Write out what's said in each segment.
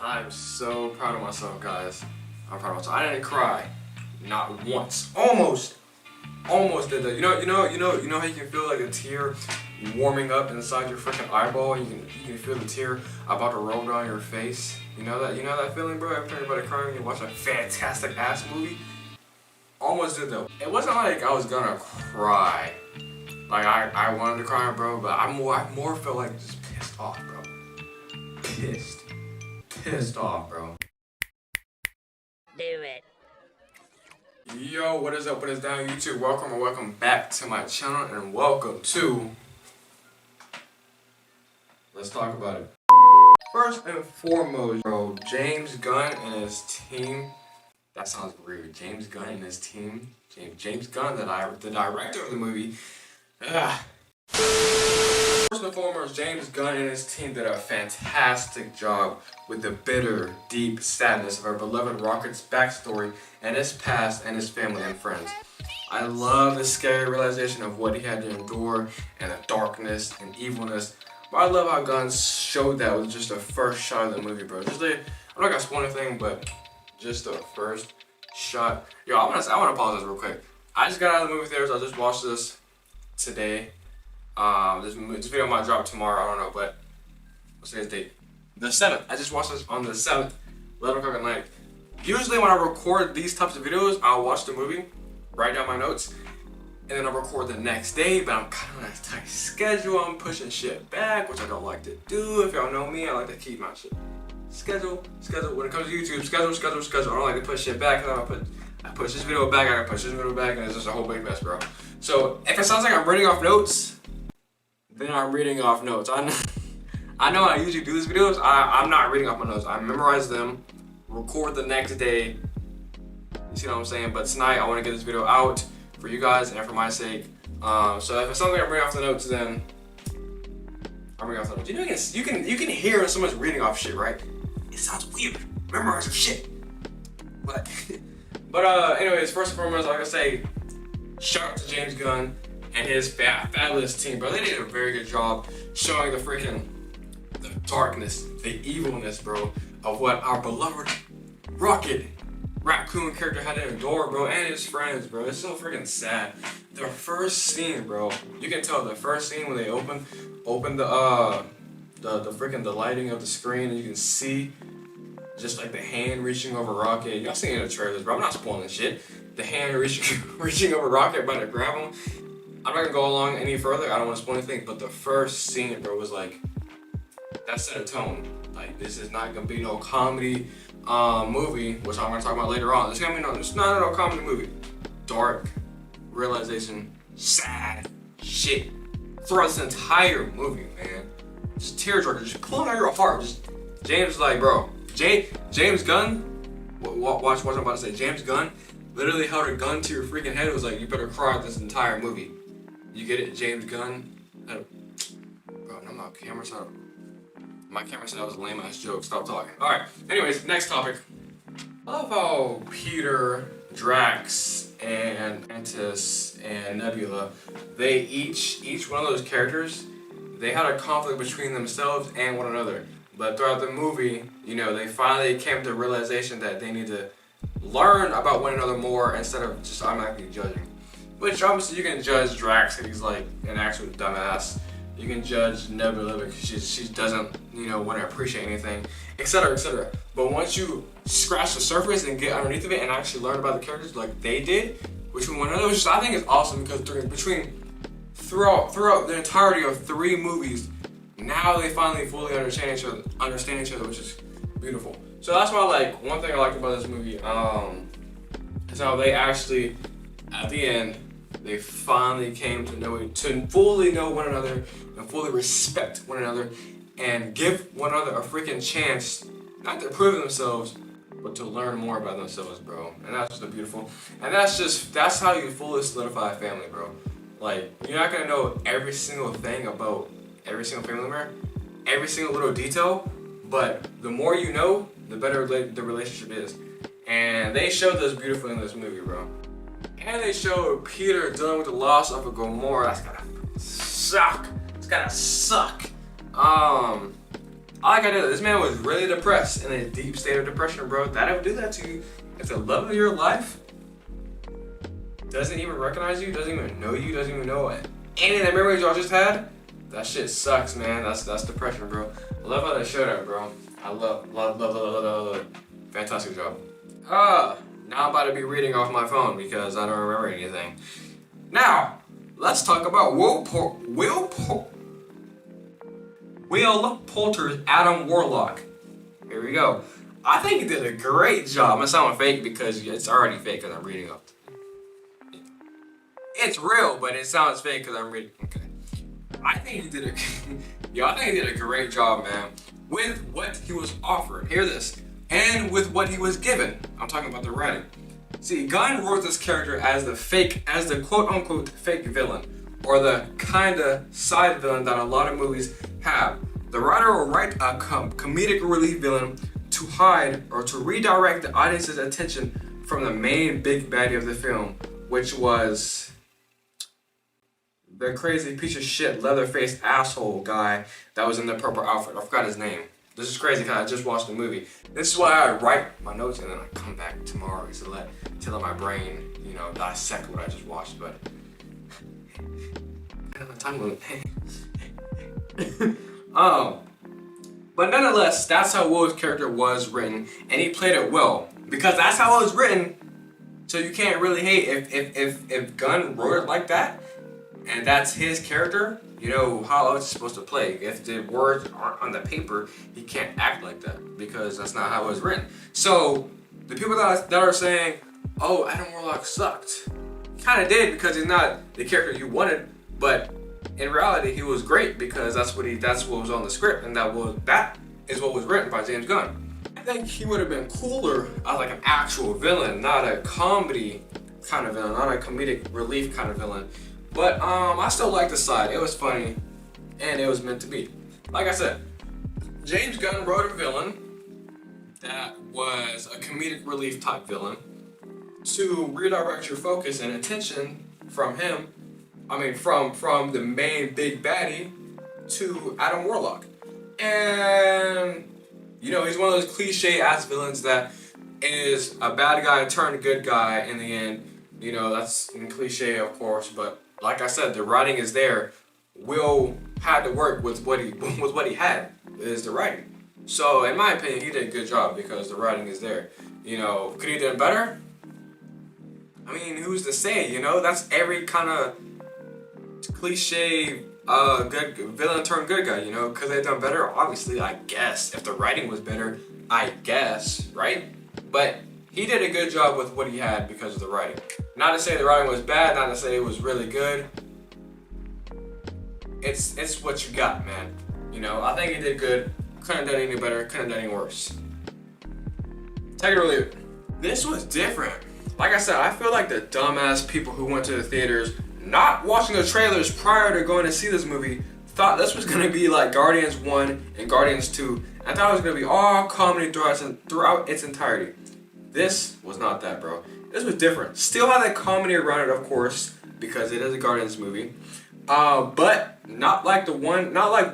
I'm so proud of myself, guys. I'm proud of myself. I didn't cry, not once. Almost did that. You know how you can feel like a tear warming up inside your freaking eyeball. You can feel the tear about to roll down your face. You know that feeling, bro. Every time you're about to cry when you watch a fantastic ass movie. Almost did though. It wasn't like I was gonna cry. Like I wanted to cry, bro, but I more felt like just pissed off, bro. Pissed off, bro. Do it. Yo, what is up? What is down, YouTube? Welcome back to my channel, and welcome to. Let's talk about it. First and foremost, bro, James Gunn and his team. That sounds weird. James Gunn and his team. James Gunn, the director of the movie. First and foremost, James Gunn and his team did a fantastic job with the bitter, deep sadness of our beloved Rocket's backstory and his past and his family and friends. I love the scary realization of what he had to endure and the darkness and evilness. But I love how Gunn showed that with just the first shot of the movie, bro. Just like, I'm not gonna spoil anything, but just the first shot. Yo, I wanna pause this real quick. I just got out of the movie theaters. I just watched this today. This video might drop tomorrow, I don't know, but what's today's date? The 7th. I just watched this on the 7th, 11 o'clock at night. Usually when I record these types of videos, I'll watch the movie, write down my notes, and then I'll record the next day, but I'm kind of on a tight schedule. I'm pushing shit back, which I don't like to do. If y'all know me, I like to keep my shit. Schedule. When it comes to YouTube, schedule. I don't like to push shit back, and I push this video back, I gotta push this video back, and it's just a whole big mess, bro. So if it sounds like I'm reading off notes, then I'm reading off notes. I know I usually do these videos. I'm not reading off my notes. I memorize them, record the next day. You see what I'm saying? But tonight I want to get this video out for you guys and for my sake. So if it's something I'm reading off the notes, then I'm reading off the notes. You know, you can hear when someone's reading off shit, right? It sounds weird. Memorize your shit. But anyways, first and foremost, like I say, shout out to James Gunn and his fabulous team, bro. They did a very good job showing the darkness, the evilness, bro, of what our beloved Rocket Raccoon character had to endure, bro, and his friends, bro. It's so freaking sad. The first scene, bro, you can tell the first scene when they open the lighting of the screen, and you can see just like the hand reaching over Rocket. Y'all seen it in the trailers, bro. I'm not spoiling shit. The hand reaching over Rocket, about to grab him. I'm not gonna go along any further. I don't want to spoil anything, but the first scene, bro, was like, that set a tone. Like, this is not gonna be no comedy movie, which I'm gonna talk about later on. It's not no comedy movie. Dark realization, sad shit throughout this entire movie, man. Just tearjerker, just pulling out your heart. Just James, like, bro, James Gunn. Watch what I'm about to say. James Gunn literally held a gun to your freaking head. It was like, you better cry this entire movie. You get it, James Gunn? Bro, no, my camera said that was a lame ass joke. Stop talking. Alright, anyways, next topic. I love how Peter, Drax, and Mantis, and Nebula, they each one of those characters, they had a conflict between themselves and one another. But throughout the movie, you know, they finally came to the realization that they need to learn about one another more instead of just automatically judging. Which obviously you can judge Drax because he's like an actual dumbass. You can judge Nebula because she doesn't, you know, want to appreciate anything, etc., etc. But once you scratch the surface and get underneath of it and actually learn about the characters like they did between one another, which I think is awesome because throughout the entirety of 3 movies, now they finally fully understand each other, which is beautiful. So that's why, like, one thing I liked about this movie is how they actually, at the end, they finally came to fully know one another and fully respect one another and give one another a freaking chance, not to prove themselves, but to learn more about themselves, bro. And that's just beautiful. And that's how you fully solidify a family, bro. Like, you're not gonna know every single thing about every single family member, every single little detail, but the more you know, the better the relationship is. And they showed this beautifully in this movie, bro. And they showed Peter dealing with the loss of a Gamora. That's gotta suck. It's gotta suck. I like idea. This man was really depressed in a deep state of depression, bro. That would do that to you. If the love of your life doesn't even recognize you, doesn't even know you, doesn't even know any of the memories y'all just had, that shit sucks, man. That's depression, bro. I love how they show that, bro. I love. Fantastic job. Now I'm about to be reading off my phone because I don't remember anything. Now, let's talk about Will Poulter's Adam Warlock. Here we go. I think he did a great job. I'm gonna sound fake because it's already fake because I'm reading up. It's real, but it sounds fake because I'm reading. Okay. I think he did a great job, man, with what he was offered. Hear this. And with what he was given. I'm talking about the writing. See, Gunn wrote this character as the quote-unquote fake villain, or the kinda side villain that a lot of movies have. The writer will write a comedic relief villain to hide or to redirect the audience's attention from the main big baddie of the film, which was the crazy piece of shit, leather-faced asshole guy that was in the purple outfit. I forgot his name. This is crazy because I just watched the movie. This is why I write my notes and then I come back tomorrow to let my brain, dissect what I just watched. But time limit. But nonetheless, that's how Will's character was written, and he played it well because that's how it was written. So you can't really hate if Gunn wrote it like that, and that's his character. You know how it's supposed to play. If the words aren't on the paper, he can't act like that because that's not how it was written. So the people that are saying, "Oh, Adam Warlock sucked," kind of did because he's not the character you wanted. But in reality, he was great because that's what was on the script, and that is what was written by James Gunn. I think he would have been cooler as like an actual villain, not a comedy kind of villain, not a comedic relief kind of villain. But I still like the side. It was funny, and it was meant to be. Like I said, James Gunn wrote a villain that was a comedic relief type villain to redirect your focus and attention from him. From the main big baddie to Adam Warlock. And he's one of those cliche ass villains that is a bad guy turned good guy in the end. That's cliche, of course, but like I said, the writing is there. Will had to work with what he had, is the writing. So in my opinion, he did a good job because the writing is there. Could he have done better? I mean, who's to say? That's every kind of cliche good villain turned good guy. Could they have done better? Obviously, I guess. If the writing was better, I guess, right? But he did a good job with what he had because of the writing. Not to say the writing was bad, not to say it was really good. It's what you got, man. I think he did good. Couldn't have done any better, couldn't have done any worse. Take it or leave it. This was different. Like I said, I feel like the dumbass people who went to the theaters not watching the trailers prior to going to see this movie thought this was going to be like Guardians 1 and Guardians 2. I thought it was going to be all comedy throughout its entirety. This was not that, bro. This was different. Still had that comedy around it, of course, because it is a Guardians movie. But not like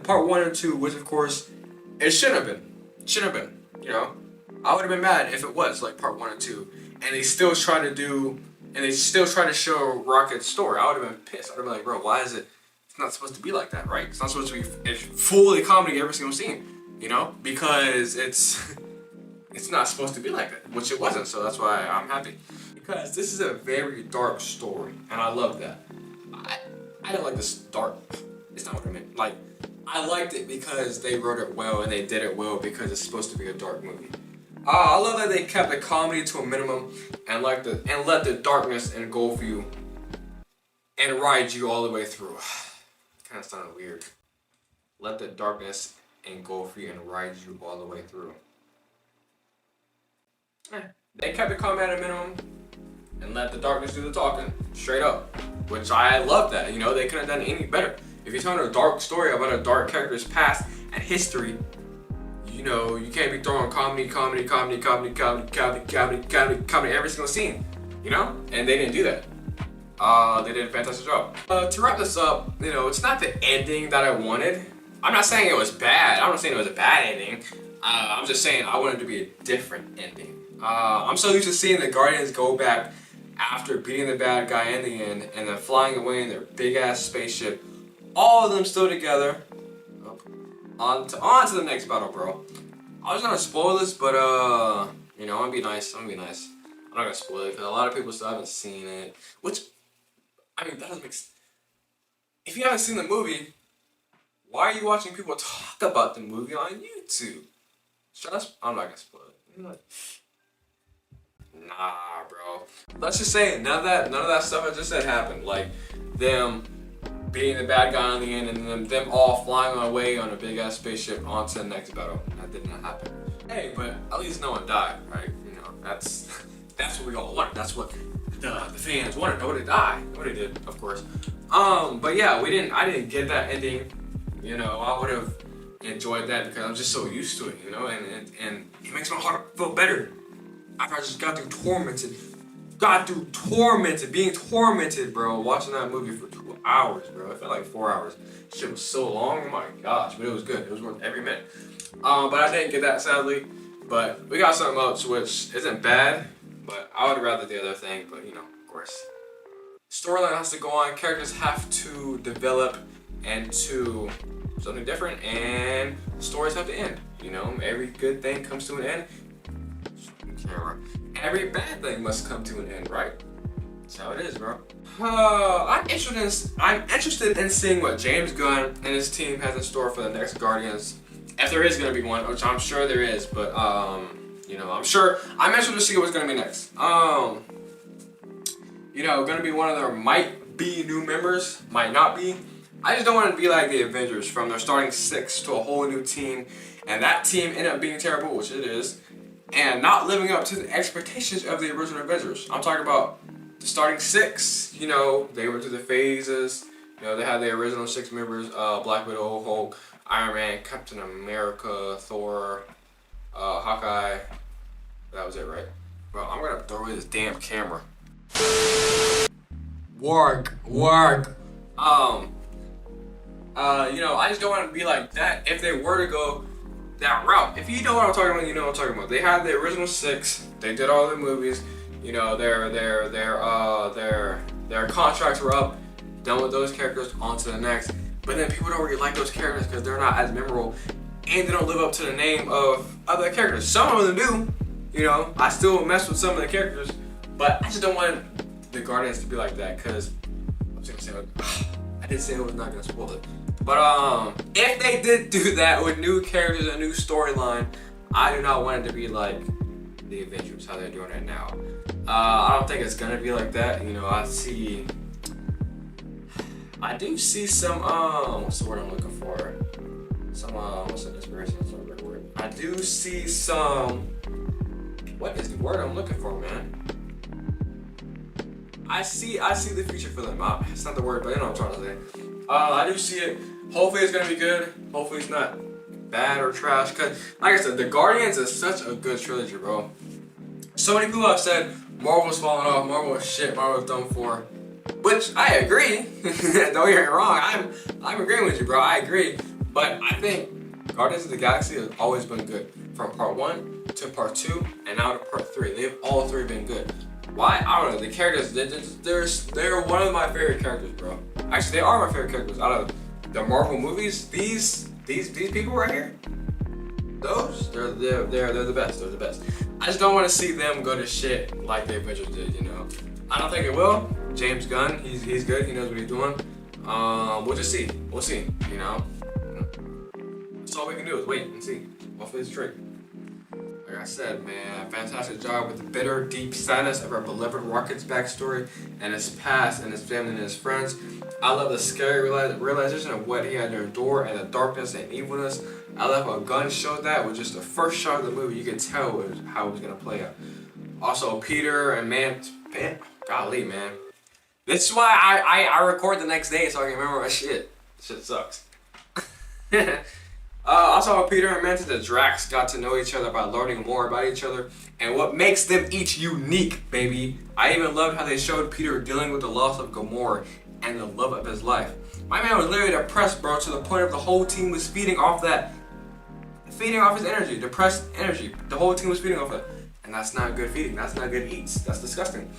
part 1 and 2, which of course it shouldn't have been. Shouldn't have been. I would have been mad if it was like part 1 and 2, and they still try to show Rocket's story. I would have been pissed. I would have been like, bro, why is it? It's not supposed to be like that, right? It's not supposed to be fully comedy every single scene, because it's not supposed to be like that, which it wasn't. So that's why I'm happy, because this is a very dark story, and I love that. I didn't like this dark. It's not what I meant. Like, I liked it because they wrote it well and they did it well because it's supposed to be a dark movie. I love that they kept the comedy to a minimum and let the darkness engulf you and ride you all the way through. Kind of sounded weird. Let the darkness engulf you and ride you all the way through. They kept the comedy at a minimum and let the darkness do the talking, straight up. Which I love that. They couldn't have done any better. If you're telling a dark story about a dark character's past and history, you can't be throwing comedy every single scene, And they didn't do that. They did a fantastic job. To wrap this up, it's not the ending that I wanted. I'm not saying it was bad. I'm not saying it was a bad ending. I'm just saying I wanted it to be a different ending. I'm so used to seeing the Guardians go back after beating the bad guy in the end and then flying away in their big ass spaceship. All of them still together. On to the next battle, bro. I was gonna spoil this, but you know, I'm gonna be nice. I'm not gonna spoil it because a lot of people still haven't seen it. Which, I mean, that doesn't make sense. If you haven't seen the movie, why are you watching people talk about the movie on YouTube? I'm not gonna spoil it. You know what? Nah, bro. Let's just say none of that stuff I just said happened. Like them beating the bad guy in the end and them all flying away on a big ass spaceship onto the next battle. That did not happen. Hey, but at least no one died, right? You know, that's what we all wanted. That's what the fans wanted. Nobody died. Nobody did, of course. But yeah, I didn't get that ending. You know, I would have enjoyed that because I'm just so used to it, you know, and it makes my heart feel better. After I just got through being tormented, bro, watching that movie for 2 hours, bro. It felt like 4 hours. Shit was so long, oh my gosh, but it was good. It was worth every minute. But I didn't get that, sadly. But we got something else which isn't bad, but I would rather the other thing, but you know, of course. Storyline has to go on, characters have to develop into something different, and stories have to end. You know, every good thing comes to an end. Every bad thing must come to an end, right? That's how it is, bro. I'm interested in seeing what James Gunn and his team has in store for the next Guardians. If there is gonna be one, which I'm sure there is, but you know, I'm interested to see what's gonna be next. You know, gonna be one of their might be new members, might not be. I just don't want it to be like the Avengers, from their starting 6 to a whole new team, and that team ended up being terrible, which it is, and not living up to the expectations of the original Avengers. I'm talking about the starting 6. You know, they went through the phases. You know, they had the original 6 members: Black Widow, Hulk, Iron Man, Captain America, Thor, Hawkeye. That was it, right? Bro, I'm gonna throw away this damn camera. Work. You know, I just don't want to be like that if they were to go that route. If you know what I'm talking about, you know what I'm talking about. They had the original 6. They did all the movies. You know, their contracts were up. Done with those characters, on to the next. But then people don't really like those characters because they're not as memorable, and they don't live up to the name of other characters. Some of them do. You know, I still mess with some of the characters, but I just don't want the Guardians to be like that because I did say I was not gonna spoil it. But if they did do that with new characters, a new storyline, I do not want it to be like the Avengers, how they're doing it now. I don't think it's gonna be like that. You know, I do see some what's the word I'm looking for? Some what's the inspiration? That's not the right word. I do see some. What is the word I'm looking for, man? I see the future for them. It's not the word, but you know what I'm trying to say. I do see it. Hopefully it's gonna be good. Hopefully it's not bad or trash. Cause like I said, the Guardians is such a good trilogy, bro. So many people have said Marvel's falling off, Marvel is shit, Marvel's done for. Which I agree. Don't get me wrong. I'm agreeing with you, bro. I agree. But I think Guardians of the Galaxy has always been good. From part 1 to part 2 and now to part 3. They've all 3 been good. Why? I don't know. The characters, they're one of my favorite characters, bro. Actually, they are my favorite characters out of the Marvel movies. These people right here, they're the best. They're the best. I just don't want to see them go to shit like the Avengers did. You know, I don't think it will. James Gunn, he's good. He knows what he's doing. We'll just see. We'll see. You know, that's all we can do is wait and see. Hopefully it's true. Like I said, man, fantastic job with the bitter, deep sadness of our beloved Rocket's backstory and his past and his family and his friends. I love the scary realization of what he had to endure and the darkness and evilness. I love how Gunn showed that with just the first shot of the movie. You could tell how it was going to play out. Also, Peter and man, golly, man. This is why I record the next day so I can remember my shit. Shit sucks. Also, Peter and Mantis and Drax got to know each other by learning more about each other and what makes them each unique, baby. I even loved how they showed Peter dealing with the loss of Gamora and the love of his life. My man was literally depressed, bro, to the point of the whole team was feeding off his energy, depressed energy. The whole team was feeding off it. And that's not good feeding. That's not good eats. That's disgusting.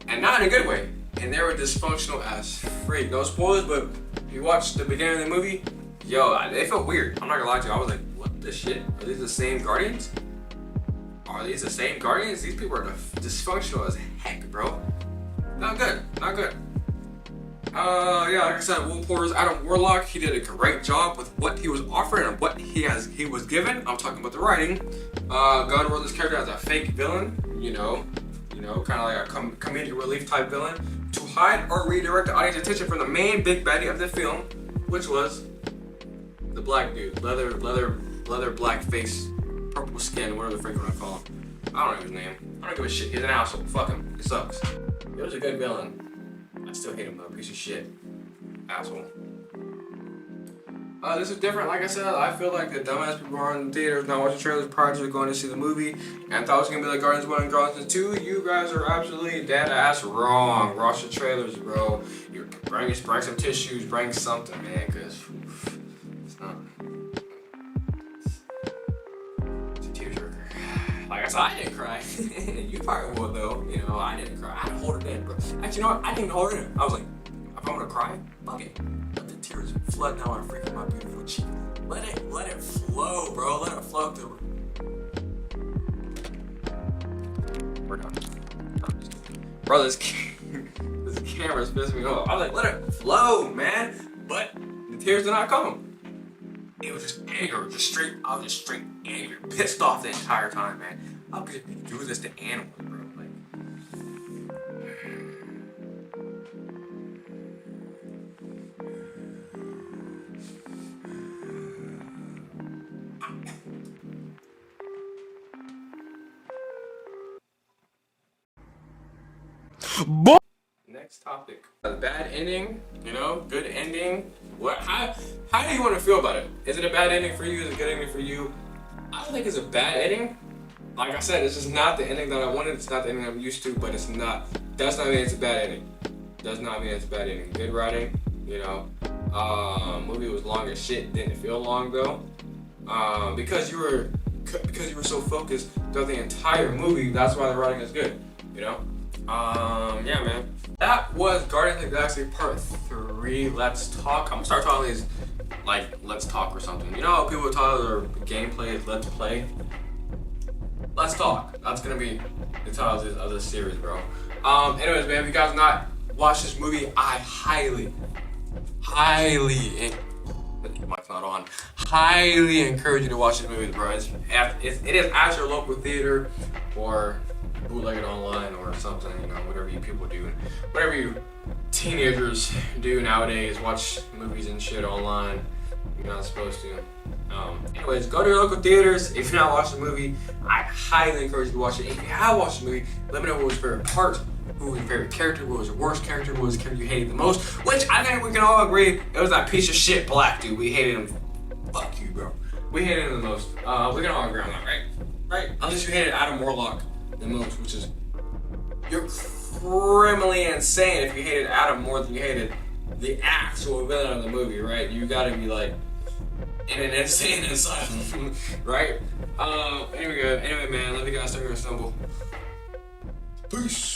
And not in a good way. And they were dysfunctional as freak. No spoilers, but if you watch the beginning of the movie, yo, they felt weird. I'm not gonna lie to you. I was like, what the shit? Are these the same Guardians? Are these the same Guardians? These people are dysfunctional as heck, bro. Not good. Not good. Yeah, like I said, Will Porter's Adam Warlock, he did a great job with what he was offered and what he was given. I'm talking about the writing. God wrote this character as a fake villain, you know, kind of like a comedic relief type villain, to hide or redirect the audience attention from the main big baddie of the film, which was the black dude, leather black face, purple skin, whatever the freak I call him. I don't know his name. I don't give a shit. He's an asshole. Fuck him. He sucks. He was a good villain. I still hate him though, piece of shit. Asshole. This is different. Like I said, I feel like the dumbass people are in the theaters not watching trailers prior to going to see the movie and thought it was gonna be like Guardians 1 and Guardians 2. You guys are absolutely dead ass wrong. Watch the trailers, bro. You bring some tissues, bring something, man, cause it's not. It's a tearjerker. Like I said, I didn't cry. You probably will though. You know, I didn't cry. I had to hold it in, bro. Actually, you know what? I didn't even hold it in. I was like, if I'm gonna cry, fuck it. Let the tears flood down my freaking my beautiful cheek. Let it flow, bro. Let it flow through. We're done. Bro, this camera's pissing me off. I was like, let it flow, man. But the tears did not come. It was just anger, I was just straight angry, pissed off the entire time, man. How could you do this to animals, bro? Like, next topic. A bad ending, you know, good ending. What? How do you want to feel about it? Is it a bad ending for you? Is it a good ending for you? I don't think it's a bad ending. Like I said, it's just not the ending that I wanted. It's not the ending I'm used to, but it's not. Does not mean it's a bad ending. Does not mean it's a bad ending. Good writing, you know. Movie was long as shit. Didn't feel long though. Because you were so focused throughout the entire movie. That's why the writing is good, you know. Yeah, man. That was Guardians of the Galaxy Part 3. Let's talk. I'm gonna start calling these like Let's Talk or something. You know how people talk their gameplay is Let's Play? Let's Talk. That's gonna be the title of this series, bro. Anyways, man, if you guys have not watched this movie, I highly encourage you to watch this movie, bro. It is at your local theater or bootleg it online or something, you know, whatever you people do, whatever you teenagers do nowadays, watch movies and shit online. You're not supposed to. Anyways, go to your local theaters. If you're not watching the movie, I highly encourage you to watch it. If you have watched the movie, let me know what was your favorite part, who was your favorite character, what was your worst character, what was the character you hated the most, which I think we can all agree it was that piece of shit black dude. We hated him. Fuck you, bro. We hated him the most. We can all agree on that, right? Right? Unless you hated Adam Warlock the most, which is, you're criminally insane if you hated Adam more than you hated the actual villain of the movie, right? You gotta be like in an insane asylum, right? Anyway, man, love you guys. Don't stumble. Peace.